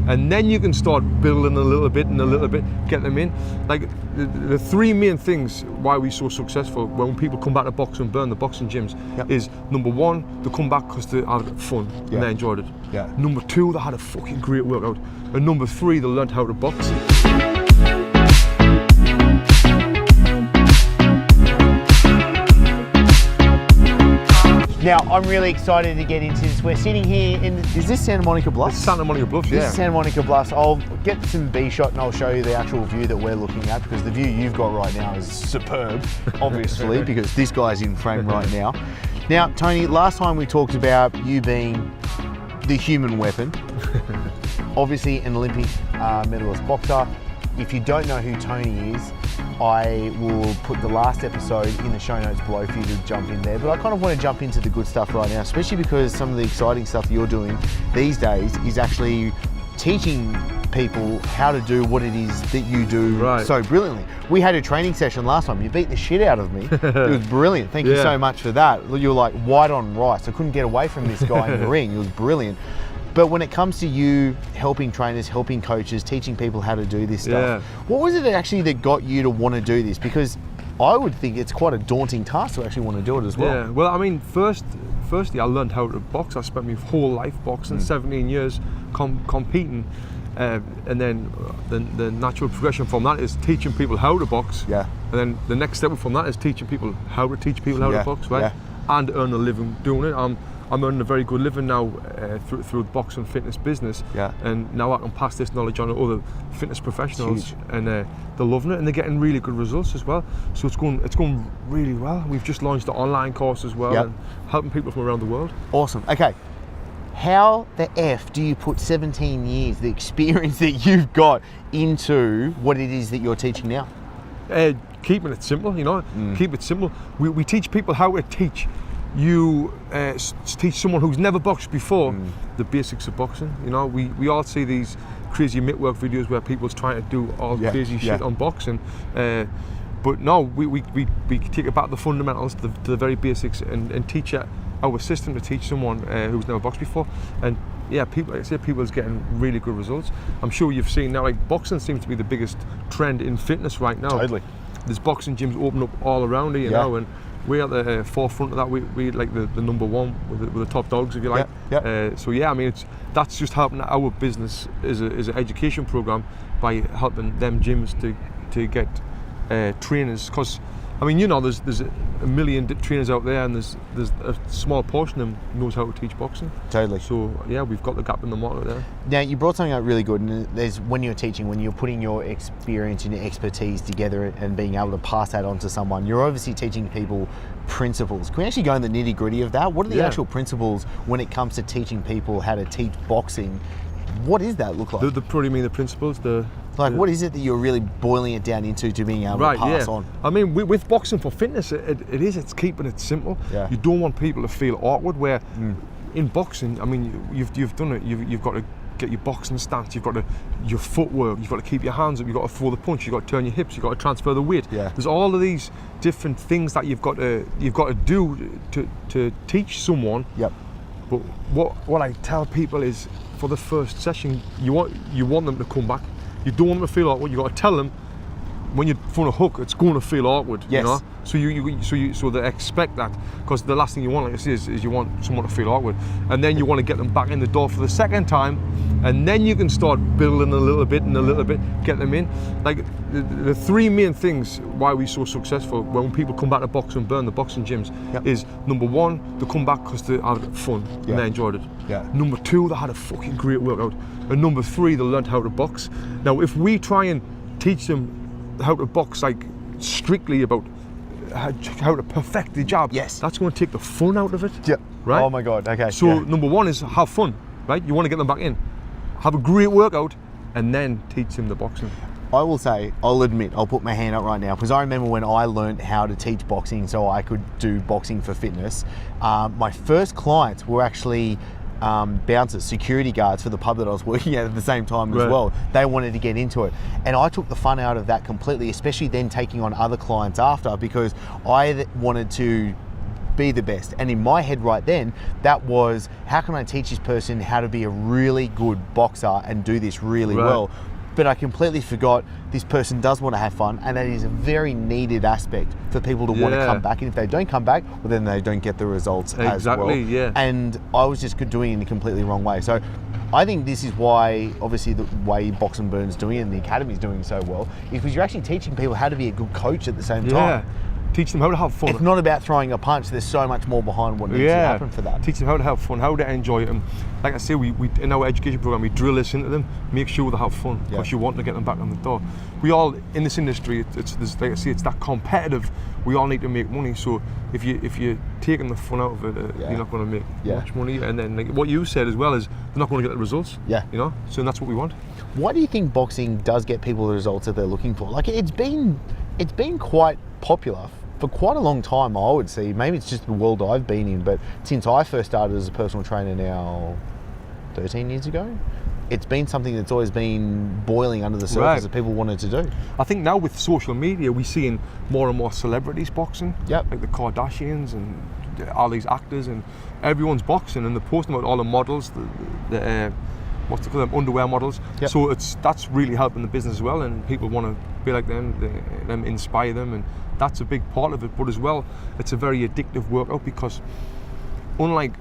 and then you can start building a little bit and a little bit, get them in. Like the three main things why we're so successful when people come back to boxing, burn the boxing gyms, is number one, they come back because they had fun and they enjoyed it. Number two, they had a fucking great workout, and number three, they learned how to box. Now, I'm really excited to get into this. We're sitting here in, is this Santa Monica Bluffs? It's Santa Monica Bluffs, yeah. This is Santa Monica Bluffs. I'll get some B-shot and I'll show you the actual view that we're looking at, because the view you've got right now is superb, obviously, because this guy's in frame right now. Now, Tony, last time we talked about you being the human weapon, obviously an Olympic medalist boxer. If you don't know who Tony is, I will put the last episode in the show notes below for you to jump in there. But I kind of want to jump into the good stuff right now, especially because some of the exciting stuff you're doing these days is actually teaching people how to do what it is that you do so brilliantly. We had a training session last time. You beat the shit out of me. It was brilliant. Thank you so much for that. You were like white on rice. I couldn't get away from this guy in the ring. It was brilliant. But when it comes to you helping trainers, helping coaches, teaching people how to do this stuff, what was it actually that got you to want to do this? Because I would think it's quite a daunting task to actually want to do it as well. Yeah, well, I mean, firstly, I learned how to box. I spent my whole life boxing, 17 years competing. And then the natural progression from that is teaching people how to box. And then the next step from that is teaching people how to teach people how to box, right? And earn a living doing it. I'm earning a very good living now through the boxing fitness business, and now I can pass this knowledge on to other fitness professionals, and they're loving it, and they're getting really good results as well. So it's going really well. We've just launched an online course as well, and helping people from around the world. Awesome. Okay, how the F do you put 17 years, the experience that you've got, into what it is that you're teaching now? Keeping it simple, you know. Keep it simple. We teach people how to teach. You teach someone who's never boxed before the basics of boxing. You know, we all see these crazy mitt-work videos where people's trying to do all crazy shit on boxing. But no, we take it back to the fundamentals, to the very basics, and teach our system to teach someone who's never boxed before. And yeah, people's getting really good results. I'm sure you've seen now, like, boxing seems to be the biggest trend in fitness right now. Totally. There's boxing gyms open up all around here, you know, and we're at the forefront of that. We like the number one with the top dogs, if you like. So yeah, I mean, that's just helping our business as an education program by helping them gyms to get trainers. Because I mean, you know, there's a million trainers out there, and there's a small portion of them knows how to teach boxing. Totally. So yeah, we've got the gap in the market there. Now, you brought something up really good, and there's when you're teaching, when you're putting your experience and your expertise together and being able to pass that on to someone, you're obviously teaching people principles. Can we actually go in the nitty-gritty of that? What are the actual principles when it comes to teaching people how to teach boxing? What does that look like? Probably mean the principles. What is it that you're really boiling it down into to being able to pass on? I mean, with boxing for fitness, it's keeping it simple. You don't want people to feel awkward. Where in boxing, I mean, you've done it. You've got to get your boxing stance. You've got to your footwork. You've got to keep your hands up. You've got to throw the punch. You've got to turn your hips. You've got to transfer the weight. There's all of these different things that you've got to do to teach someone. But what I tell people is, for the first session, you want them to come back. You don't want them to feel awkward. You got to tell them when you're throwing a hook, it's going to feel awkward. You know? So they expect that, because the last thing you want, like I say, is you want someone to feel awkward, and then you want to get them back in the door for the second time, and then you can start building a little bit and a little bit, get them in. Like the three main things why we're so successful when people come back to boxing, burn the boxing gyms, is number one, they come back because they had fun and they enjoyed it. Number two, they had a fucking great workout, and number three, they learned how to box. Now, if we try and teach them how to box, like strictly about how to perfect the jab, that's going to take the fun out of it. Right? Oh my God. Okay. So number one is have fun, right? You want to get them back in, have a great workout, and then teach them the boxing. I will say, I'll admit, I'll put my hand up right now, because I remember when I learned how to teach boxing so I could do boxing for fitness, my first clients were actually bouncers, security guards for the pub that I was working at the same time as well. They wanted to get into it, and I took the fun out of that completely, especially then taking on other clients after, because I wanted to be the best. And in my head right then, that was, how can I teach this person how to be a really good boxer and do this really well? But I completely forgot this person does want to have fun, and that is a very needed aspect for people to want to come back. And if they don't come back, well, then they don't get the results as well. And I was just doing it in a completely wrong way. So I think this is why, obviously, the way Box and Burn's doing it and the Academy is doing so well, is because you're actually teaching people how to be a good coach at the same time. Teach them how to have fun. It's not about throwing a punch. There's so much more behind what needs to happen for that. Teach them how to have fun, how to enjoy it. And like I say, we in our education program, we drill this into them, make sure they have fun, because you want to get them back on the door. We all, in this industry, it's like I say, it's that competitive. We all need to make money. So if you're taking the fun out of it, you're not going to make much money. And then like what you said as well is, they're not going to get the results. You know, so that's what we want. Why do you think boxing does get people the results that they're looking for? Like, it's been quite popular for quite a long time, I would say. Maybe it's just the world I've been in, but since I first started as a personal trainer now 13 years ago, it's been something that's always been boiling under the surface that people wanted to do. I think now with social media, we're seeing more and more celebrities boxing, like the Kardashians and all these actors, and everyone's boxing, and they're posting about all the models, the what's they call them, underwear models. So that's really helping the business as well, and people want to be like them, them inspire them, and that's a big part of it. But as well, it's a very addictive workout, because unlike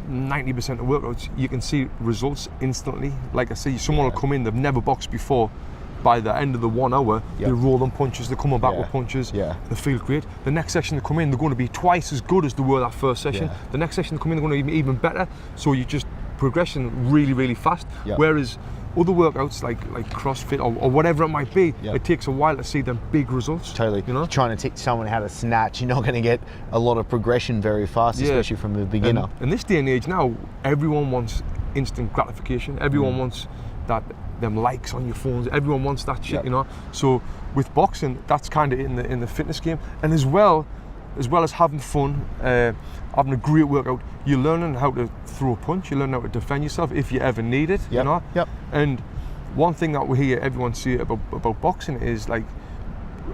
90% of workouts, you can see results instantly. Like I say, someone will come in, they've never boxed before. By the end of the 1 hour, they're rolling punches, they're coming back with punches, they feel great. The next session they come in, they're going to be twice as good as they were that first session. The next session they come in, they're going to be even better. So you just progression really, really fast. Whereas other workouts like CrossFit or whatever it might be, it takes a while to see them big results. You know, trying to teach someone how to snatch, you're not going to get a lot of progression very fast, especially from a beginner. And in this day and age now, everyone wants instant gratification. Everyone wants them likes on your phones. Everyone wants that shit, you know. So with boxing, that's kind of in the fitness game, and as well as having fun, having a great workout, you're learning how to throw a punch, you're learning how to defend yourself if you ever need it, you know. And one thing that we hear everyone say about boxing is like,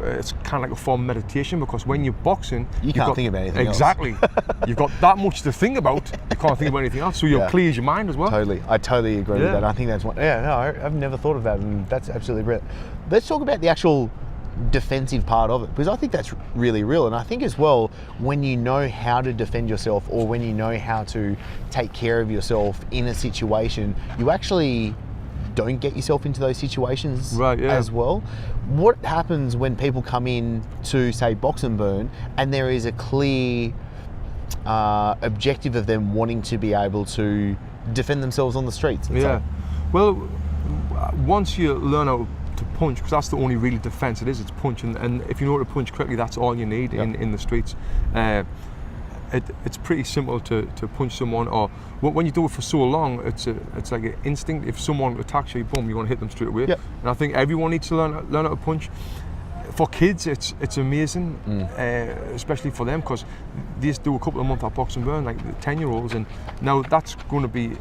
it's kind of like a form of meditation, because when you're boxing, you can't think about anything else. You've got that much to think about, you can't think about anything else, so you're clear as your mind as well. I totally agree with that. I think that's one. I've never thought of that, and that's absolutely brilliant. Let's talk about the actual defensive part of it, because I think that's really real. And I think as well, when you know how to defend yourself, or when you know how to take care of yourself in a situation, you actually don't get yourself into those situations as well. What happens when people come in to, say, Box and Burn, and there is a clear objective of them wanting to be able to defend themselves on the streets? Well, once you learn how to punch, because that's the only really defense it is, it's punch, and if you know how to punch correctly, that's all you need in the streets. It's pretty simple to punch someone, or when you do it for so long, it's like an instinct. If someone attacks you, boom, you're going to hit them straight away. And I think everyone needs to learn how to punch. For kids, it's amazing, especially for them, because they used to do a couple of months at Box and Burn, like the 10-year-olds, and now that's going to be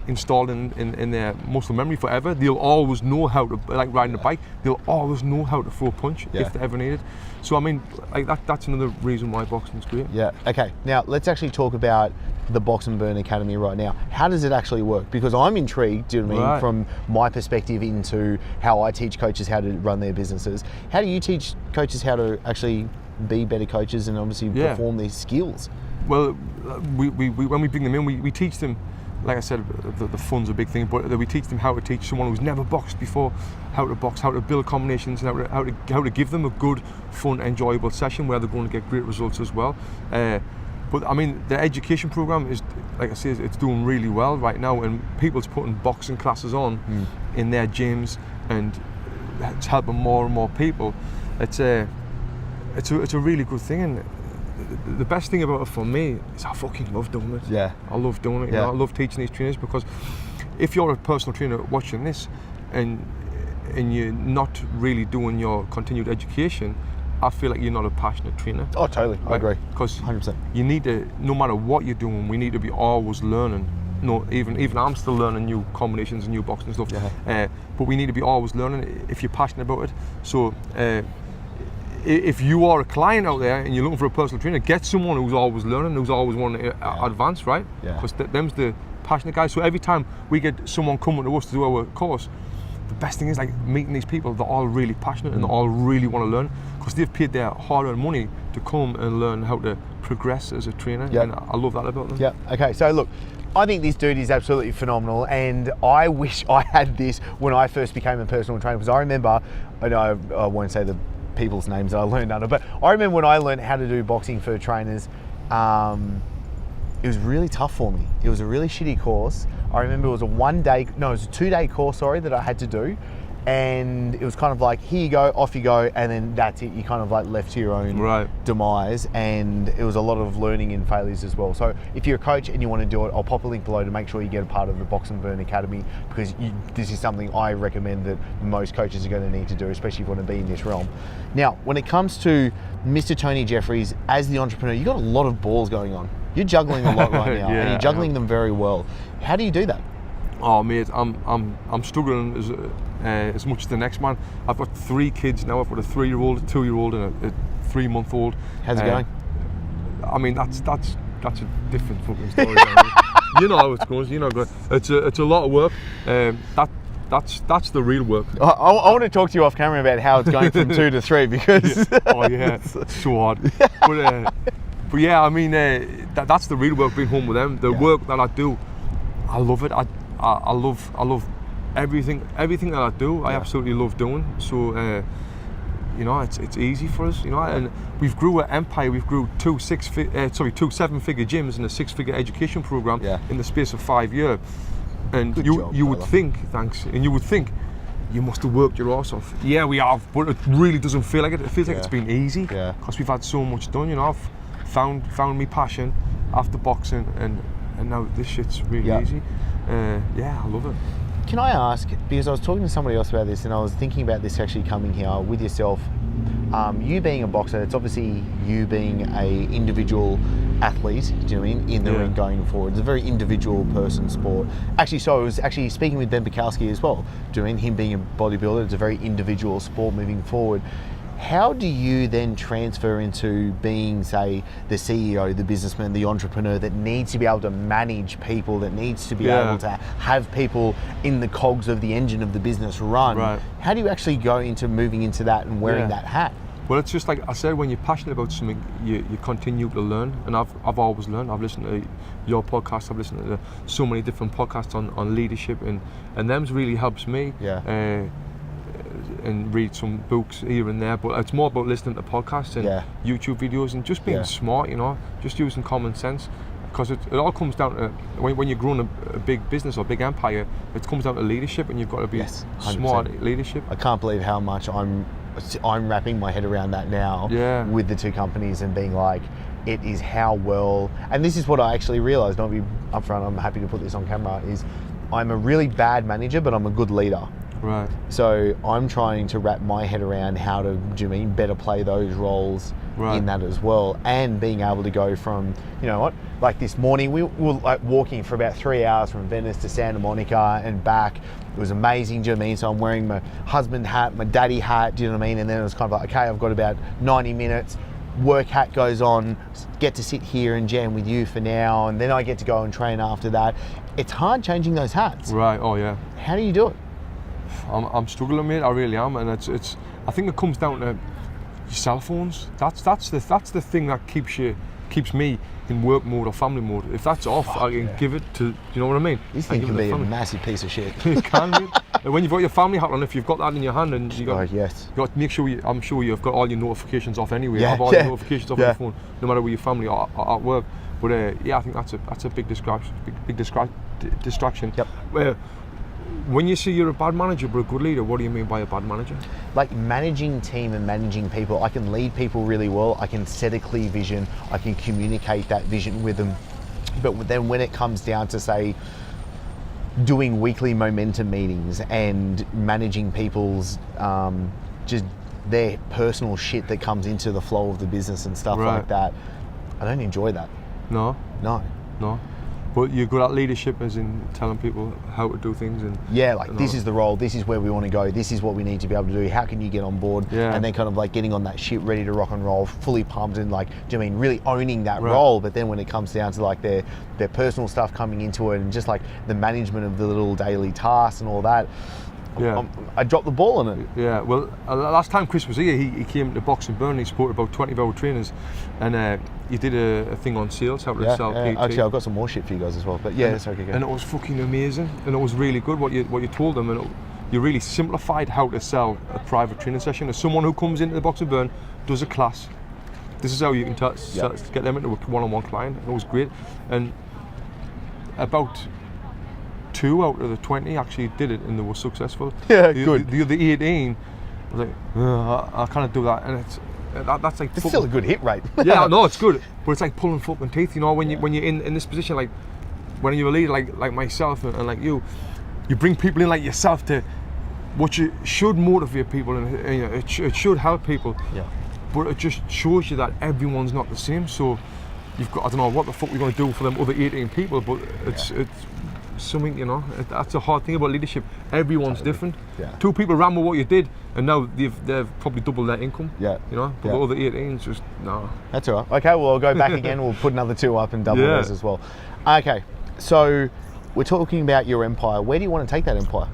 installed in their muscle memory forever. They'll always know how to, like riding a bike, they'll always know how to throw a punch if they ever need it. So I mean, like that's another reason why boxing's great. Okay, now let's actually talk about the Box and Burn Academy right now. How does it actually work? Because I'm intrigued, do you know what I mean, from my perspective into how I teach coaches how to run their businesses. How do you teach coaches how to actually be better coaches and obviously perform these skills? Well, we when we bring them in, we teach them, like I said, the fun's a big thing, but we teach them how to teach someone who's never boxed before how to box, how to build combinations, and how to give them a good, fun, enjoyable session where they're going to get great results as well. But I mean, the education program is, like I say, it's doing really well right now, and people's putting boxing classes on in their gyms, and it's helping more and more people. It's a really good thing, and the best thing about it for me is I fucking love doing it. I love doing it. You know, I love teaching these trainers, because if you're a personal trainer watching this and you're not really doing your continued education, I feel like you're not a passionate trainer. Oh, totally. Right? I agree. Because 100%. You need to, no matter what you're doing, we need to be always learning. No, even I'm still learning new combinations and new boxing and stuff. But we need to be always learning if you're passionate about it. So if you are a client out there and you're looking for a personal trainer, get someone who's always learning, who's always wanting to advance, right? Because them's the passionate guys. So every time we get someone coming to us to do our course, the best thing is like meeting these people. They're all really passionate and they all really want to learn because they've paid their hard-earned money to come and learn how to progress as a trainer. And I love that about them. Yeah. Okay. So look, I think this dude is absolutely phenomenal, and I wish I had this when I first became a personal trainer. Because I remember, I won't say the people's names that I learned under, but I remember when I learned how to do boxing for trainers. It was really tough for me. It was a really shitty course. I remember it was a 2-day course, that I had to do. And it was kind of like, here you go, off you go, and then that's it. You kind of like left to your own demise. And it was a lot of learning and failures as well. So if you're a coach and you want to do it, I'll pop a link below to make sure you get a part of the Box and Burn Academy, because this is something I recommend that most coaches are going to need to do, especially if you want to be in this realm. Now, when it comes to Mr. Tony Jeffries as the entrepreneur, you've got a lot of balls going on. You're juggling a lot right now, and you're juggling them very well. How do you do that? Oh mate, I'm struggling as much as the next man. I've got 3 kids now. I've got a 3-year-old, a 2-year-old, and a 3-month-old. How's it going? I mean, that's a different fucking story. You know how it goes. You know, it's a lot of work. That's the real work. I want to talk to you off camera about how it's going from 2 to 3 because. It's so hard. But yeah, I mean, that's the real work. Being home with them, the work that I do, I love it. I love everything that I do. I absolutely love doing. So you know, it's easy for us. You know, and we've grew an empire. We've grew 2 7-figure gyms and a 6-figure education program in the space of 5 years. And you would think, and you would think you must have worked your arse off. Yeah, we have, but it really doesn't feel like it. It feels like it's been easy because we've had so much done. You know, I've found me passion after boxing, and now this shit's really easy. I love it. Can I ask, because I was talking to somebody else about this and I was thinking about this actually coming here with yourself, you being a boxer, it's obviously you being a individual athlete, do you know what I mean, in the ring going forward. It's a very individual person sport. Actually, so I was actually speaking with Ben Bukowski as well, do you know what I mean, him being a bodybuilder, it's a very individual sport moving forward. How do you then transfer into being, say, the CEO, the businessman, the entrepreneur that needs to be able to manage people, that needs to be able to have people in the cogs of the engine of the business run? Right. How do you actually go into moving into that and wearing that hat? Well, it's just like I said, when you're passionate about something, you continue to learn. And I've always learned. I've listened to your podcast. I've listened to so many different podcasts on leadership, and them's really helps me. And read some books here and there, but it's more about listening to podcasts and YouTube videos and just being smart, you know, just using common sense, because it all comes down to when you're growing a big business or big empire, it comes down to leadership, and you've got to be smart leadership. I can't believe how much I'm wrapping my head around that now with the 2 companies and being like, it is how well, and this is what I actually realised, not be upfront, I'm happy to put this on camera, is I'm a really bad manager, but I'm a good leader. Right. So I'm trying to wrap my head around how to, do you mean, better play those roles in that as well, and being able to go from, you know what, like this morning we were like walking for about 3 hours from Venice to Santa Monica and back. It was amazing, do you know what I mean? So I'm wearing my husband hat, my daddy hat, do you know what I mean? And then it was kind of like, okay, I've got about 90 minutes. Work hat goes on, get to sit here and jam with you for now, and then I get to go and train after that. It's hard changing those hats. Right. Oh yeah. How do you do it? I'm struggling, mate. I really am, and it's. I think it comes down to your cell phones. That's the thing that keeps me in work mode or family mode. If that's off, I can give it to. You know what I mean? This thing can be a massive piece of shit. It can be. When you've got your family hat on, if you've got that in your hand, and you got to make sure I'm sure you've got all your notifications off anyway. Have all your notifications off your phone, no matter where your family are at work. But I think that's a big distraction. Yep. When you say you're a bad manager but a good leader, what do you mean by a bad manager? Like managing team and managing people. I can lead people really well. I can set a clear vision. I can communicate that vision with them. But then when it comes down to, say, doing weekly momentum meetings and managing people's just their personal shit that comes into the flow of the business and stuff like that, I don't enjoy that. No. But you're good at leadership, as in telling people how to do things. And yeah, like this is the role, this is where we want to go, this is what we need to be able to do, how can you get on board? Yeah. And then kind of like getting on that ship, ready to rock and roll, fully pumped, and like, do you know what I mean, really owning that Right. role. But then when it comes down to like their personal stuff coming into it, and just like the management of the little daily tasks and all that, Yeah. I dropped the ball on it. Yeah, well, last time Chris was here, he came to Boxing Burn. He supported about 20 of our trainers, and he did a thing on sales, how to sell PT. Actually, I've got some more shit for you guys as well. But yeah, it's okay. And it was fucking amazing, and it was really good what you told them, and you really simplified how to sell a private training session. As someone who comes into the Boxing Burn, does a class, this is how you can get them into a one-on-one client. It was great, and about 2 out of the 20 actually did it, and they were successful. Yeah, good. The other 18 was like, I can't do that, and that's like. It's still a good hit rate. Yeah, no, it's good, but it's like pulling fucking teeth, you know. When you're in this position, like when you're a leader, like myself and like you bring people in like yourself to what you should motivate people, and you know, it should help people. Yeah. But it just shows you that everyone's not the same. So you've got, I don't know what the fuck we're going to do for them other 18 people, but it's something, you know. That's a hard thing about leadership. Everyone's different. Yeah. 2 people ran with what you did, and now they've probably doubled their income. Yeah. You know, but the other 18's just no. That's all right. Okay, well, I'll go back again. We'll put another 2 up and double those as well. Okay, so we're talking about your empire. Where do you want to take that empire?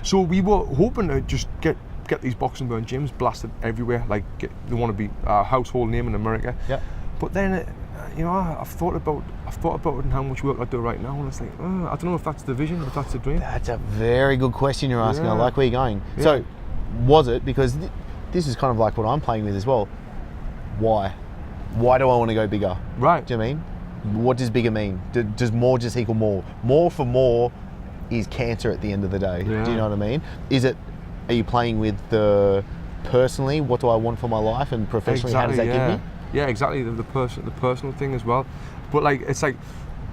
So we were hoping to just get these Boxing Burn gyms blasted everywhere. Like they want to be a household name in America. Yeah. But then, you know, I've thought about it and how much work I do right now, and it's like, I don't know if that's the vision, if that's the dream. That's a very good question you're asking. Yeah. I like where you're going. Yeah. So, was it, because this is kind of like what I'm playing with as well. Why? Why do I want to go bigger? Right. Do you know what I mean? What does bigger mean? Does more just equal more? More for more is cancer at the end of the day. Yeah. Do you know what I mean? Are you playing with the personally, what do I want for my life, and professionally, how does that give me? Yeah, exactly. The personal thing as well. But like, it's like,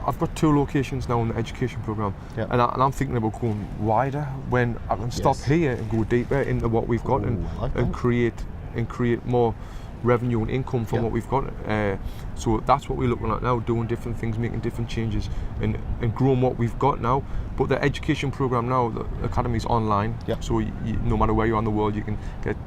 I've got 2 locations now in the education program, and I'm thinking about going wider when I can stop here and go deeper into what we've got, and create more revenue and income from what we've got. So that's what we're looking at now, doing different things, making different changes, and growing what we've got now. But the education program now, the academy's online, so no matter where you are in the world, you can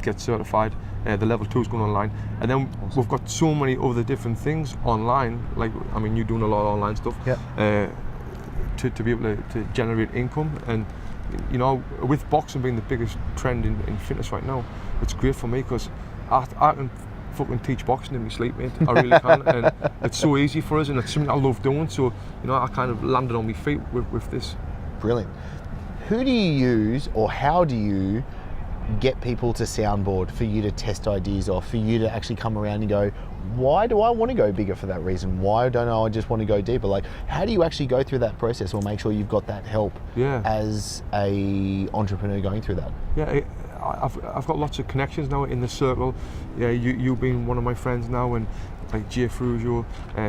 get certified. The level 2 is going online, and then we've got so many other different things online. Like, I mean, you're doing a lot of online stuff to be able to generate income. And you know, with boxing being the biggest trend in fitness right now, it's great for me because I can fucking teach boxing in my sleep, mate. I really can, and it's so easy for us, and it's something I love doing. So, you know, I kind of landed on my feet with this. Brilliant. Who do you use, or how do you get people to soundboard for you to test ideas off, for you to actually come around and go, why do I want to go bigger for that reason? Why don't I just want to go deeper? Like, how do you actually go through that process, or make sure you've got that help as a entrepreneur going through that? Yeah, I've got lots of connections now in the circle. Yeah, you being one of my friends now, and like Jay Frugio,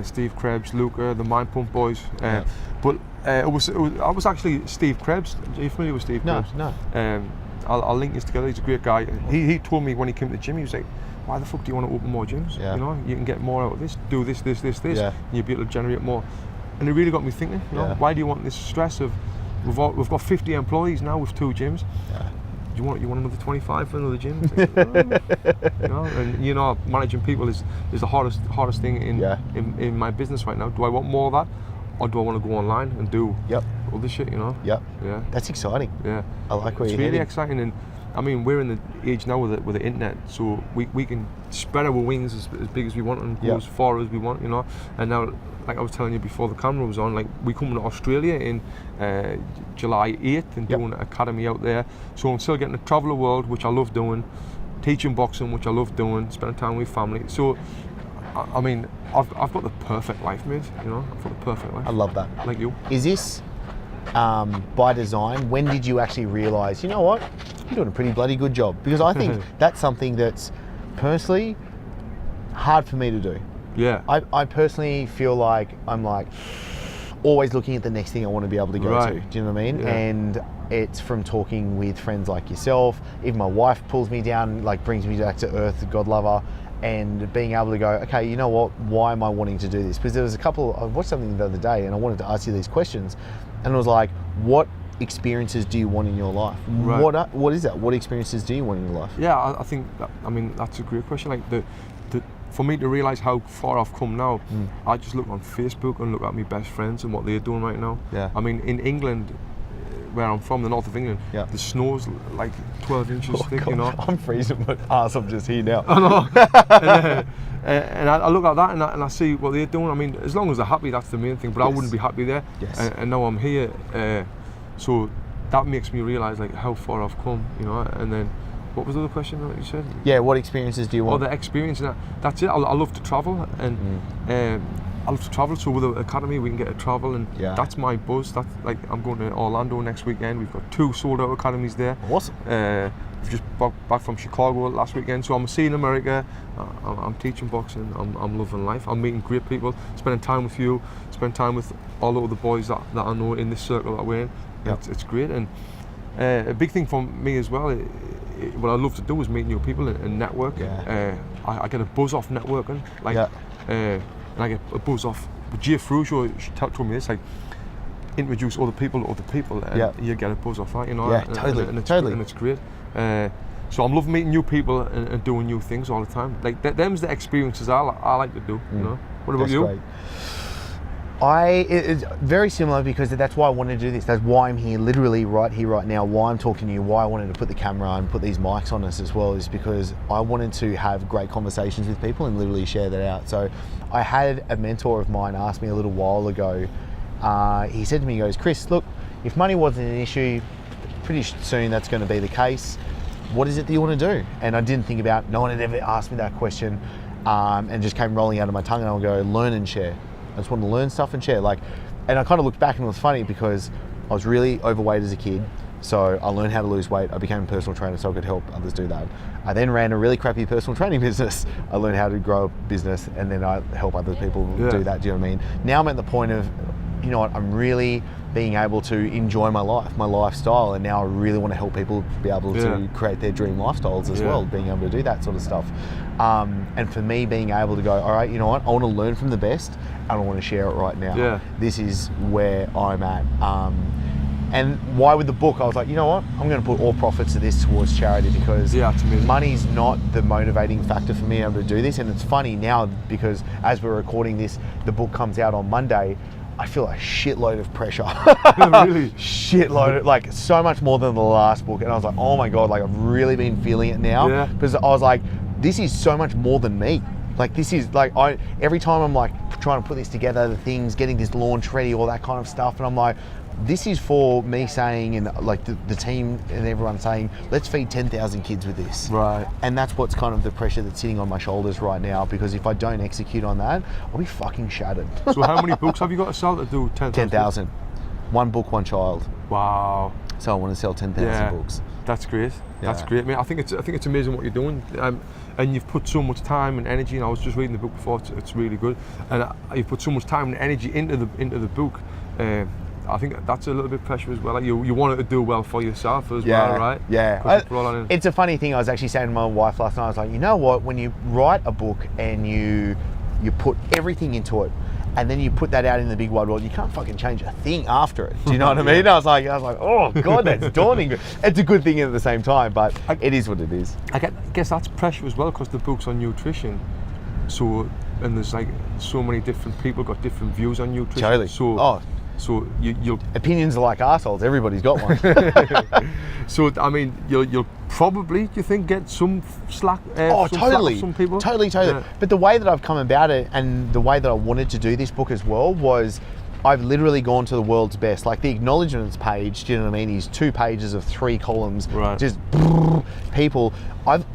Steve Krebs, Luca, the Mind Pump boys. But I was actually Steve Krebs. Are you familiar with Steve Krebs? No. I'll link this together. He's a great guy. He told me when he came to the gym, he was like, why the fuck do you want to open more gyms? Yeah. You know, you can get more out of this. Do this, Yeah. and you'll be able to generate more. And it really got me thinking. You know, why do you want this stress of? We've got 50 employees now with 2 gyms. Yeah. You want another 25 for another gym? Like, you know, and you know, managing people is the hardest thing in my business right now. Do I want more of that, or do I want to go online and do all this shit? You know. Yeah. That's exciting. Yeah. I like where it's you're really heading. exciting, and I mean, we're in the age now with the internet, so we can spread our wings as big as we want and go as far as we want, you know. And now, like I was telling you before the camera was on, like we come to Australia in July 8th and doing an academy out there. So I'm still getting to travel the world, which I love doing, teaching boxing, which I love doing, spending time with family. So, I mean, I've got the perfect life, mate. You know, I've got the perfect life. I love that. Like you. Is this by design? When did you actually realise, you know what, you're doing a pretty bloody good job? Because I think that's something that's personally hard for me to do. Yeah. I personally feel like I'm like, always looking at the next thing I want to be able to go to. Do you know what I mean? Yeah. And it's from talking with friends like yourself. Even my wife pulls me down, like brings me back to earth, God lover, and being able to go, okay, you know what? Why am I wanting to do this? Because there was I watched something the other day, and I wanted to ask you these questions, and it was like, what experiences do you want in your life? Right. What is that? What experiences do you want in your life? Yeah, I think that's a great question. Like for me to realise how far I've come now, I just look on Facebook and look at my best friends and what they're doing right now. Yeah. I mean, in England, where I'm from, the north of England, the snow's like 12 inches thick, you know. I'm freezing my ass, I'm just here now. I know. and I look at that and I see what they're doing. I mean, as long as they're happy, that's the main thing. But I wouldn't be happy there. Yes. And now I'm here, so that makes me realise like how far I've come, you know. And then, what was the other question that you said? Yeah, what experiences do you want? Oh, the experience. That's it. I love to travel, and I love to travel. So with the academy, we can get to travel, and that's my buzz. That's like, I'm going to Orlando next weekend. We've got 2 sold out academies there. Awesome. We've just back from Chicago last weekend, so I'm seeing America. I'm teaching boxing. I'm loving life. I'm meeting great people, spending time with you, spending time with all of the boys that I know in this circle that we're in. It's great, and a big thing for me as well. What I love to do is meet new people and network. I get a buzz off networking, and I get a buzz off. Gia Frujo, she told me this, like, introduce other people to other people, and you get a buzz off that, you know. Yeah, totally. And it's great. So I'm loving meeting new people and doing new things all the time. Like them's the experiences I like to do. You know. What about you? Great. It's very similar, because that's why I wanted to do this. That's why I'm here, literally right here, right now. Why I'm talking to you, why I wanted to put the camera and put these mics on us as well, is because I wanted to have great conversations with people and literally share that out. So I had a mentor of mine ask me a little while ago, he said to me, he goes, Chris, look, if money wasn't an issue, pretty soon that's going to be the case. What is it that you want to do? And I didn't think about, no one had ever asked me that question, and just came rolling out of my tongue, and I would go, learn and share. I just want to learn stuff and share. And I kind of looked back, and it was funny because I was really overweight as a kid. So I learned how to lose weight. I became a personal trainer so I could help others do that. I then ran a really crappy personal training business. I learned how to grow a business, and then I help other people do that. Do you know what I mean? Now I'm at the point of, you know what, I'm really being able to enjoy my life, my lifestyle, and now I really want to help people be able to create their dream lifestyles as well, being able to do that sort of stuff. And for me, being able to go, all right, you know what, I want to learn from the best, and I want to share it right now. This is where I'm at. And why with the book, I was like, you know what, I'm going to put all profits of this towards charity, because money's not the motivating factor for me able to do this. And it's funny now, because as we're recording this, the book comes out on Monday. I feel a shitload of pressure. Really? Shitload, like so much more than the last book. And I was like, oh my God, like I've really been feeling it now. Because I was like, this is so much more than me. Like this is like, every time I'm like trying to put this together, the things, getting this launch ready, all that kind of stuff. And I'm like, this is for me saying, and like the team and everyone saying, let's feed 10,000 kids with this. Right. And that's what's kind of the pressure that's sitting on my shoulders right now, because if I don't execute on that, I'll be fucking shattered. So how many books have you got to sell to do 10,000? 10,000. One book, one child. Wow. So I want to sell 10,000 books. That's great. That's great, mate. I think it's amazing what you're doing, and you've put so much time and energy. And I was just reading the book before; it's really good. And you've put so much time and energy into the book. I think that's a little bit pressure as well. Like you want it to do well for yourself as well, right? Yeah. It's a funny thing. I was actually saying to my wife last night. I was like, you know what? When you write a book and you put everything into it, and then you put that out in the big wide world, you can't fucking change a thing after it. Do you know what I mean? I was like, oh God, that's daunting. It's a good thing at the same time, but it is what it is. I guess that's pressure as well, because the book's on nutrition. So, and there's like so many different people got different views on nutrition. Totally. So you'll opinions are like assholes. Everybody's got one. So I mean, you'll probably, do you think, get some slack? Totally. Some people. Totally. Yeah. But the way that I've come about it, and the way that I wanted to do this book as well, was I've literally gone to the world's best. Like the acknowledgements page, do you know what I mean? Is 2 pages of 3 columns. Right. Just people.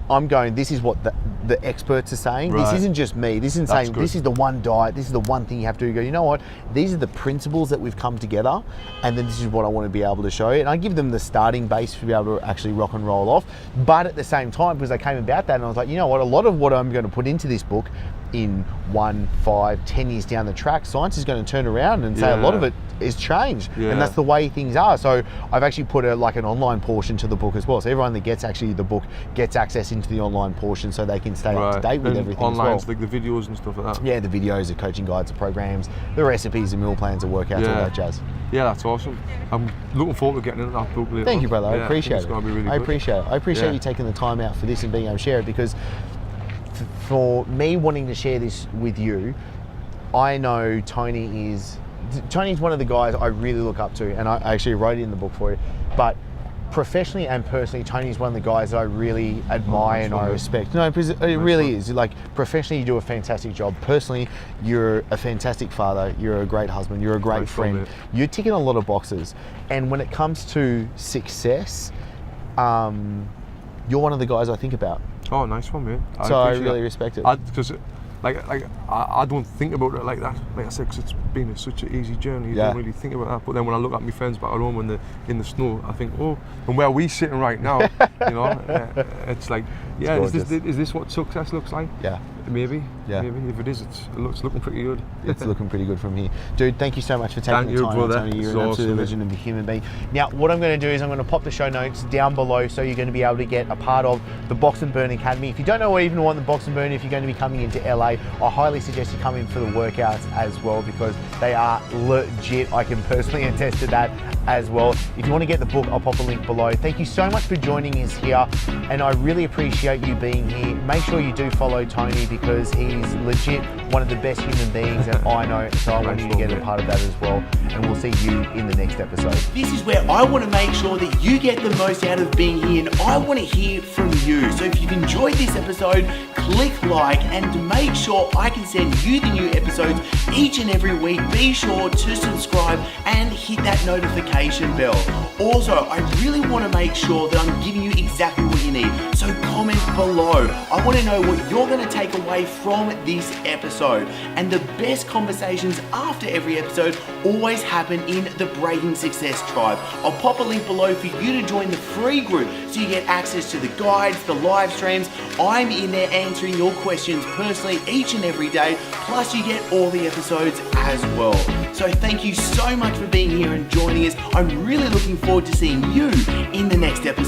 I'm going, this is what the experts are saying. Right. This isn't just me. This isn't saying this is the one diet. This is the one thing you have to do. You go, you know what? These are the principles that we've come together, and then this is what I want to be able to show you. And I give them the starting base to be able to actually rock and roll off. But at the same time, because I came about that, and I was like, you know what? A lot of what I'm going to put into this book in 1, 5, 10 years down the track, science is going to turn around and say a lot of it is changed, and that's the way things are. So I've actually put an online portion to the book as well. So everyone that gets actually the book gets access into the online portion, so they can stay up to date with everything online, as well. like the videos and stuff like that. Yeah, the videos, the coaching guides, the programs, the recipes, the meal plans, the workouts, all that jazz. Yeah, that's awesome. I'm looking forward to getting into that book later. Thank you, brother. I appreciate it. It's going to be really I good. appreciate it. I appreciate you taking the time out for this and being able to share it, because for me wanting to share this with you, I know Tony's one of the guys I really look up to, and I actually wrote it in the book for you. But professionally and personally, Tony's one of the guys that I really admire and I respect. No, because it really is. Like, professionally, you do a fantastic job. Personally, you're a fantastic father. You're a great husband. You're a great friend. You're ticking a lot of boxes. And when it comes to success, you're one of the guys I think about. Oh, nice one, man. I really respect it. Because I don't think about it like that. Like I said, because it's been such an easy journey. You don't really think about that. But then when I look at my friends back at home in the snow, I think, oh, and where we sitting right now, you know, it's like, is this what success looks like? Yeah. Maybe. Yeah. Maybe. If it is, it's looking pretty good. It's looking pretty good from here. Dude, thank you so much for taking the time, Tony. You're an absolute legend of a human being. Now, what I'm going to do is I'm going to pop the show notes down below, so you're going to be able to get a part of the Box and Burn Academy. If you don't know even what the Box and Burn, if you're going to be coming into LA, I highly suggest you come in for the workouts as well, because they are legit. I can personally attest to that as well. If you want to get the book, I'll pop a link below. Thank you so much for joining us here, and I really appreciate you being here. Make sure you do follow Tony, because he's legit one of the best human beings that I know, so I want you to get a part of that as well, and we'll see you in the next episode. This is where I want to make sure that you get the most out of being here, and I want to hear from you. So if you've enjoyed this episode, click like, and to make sure I can send you the new episodes each and every week, be sure to subscribe and hit that notification bell. Also, I really want to make sure that I'm giving you exactly what you need, so comment below. I want to know what you're going to take away from this episode. And the best conversations after every episode always happen in the Breaking Success Tribe. I'll pop a link below for you to join the free group, so you get access to the guides, the live streams. I'm in there answering your questions personally each and every day, plus you get all the episodes as well. So thank you so much for being here and joining us. I'm really looking forward to seeing you in the next episode.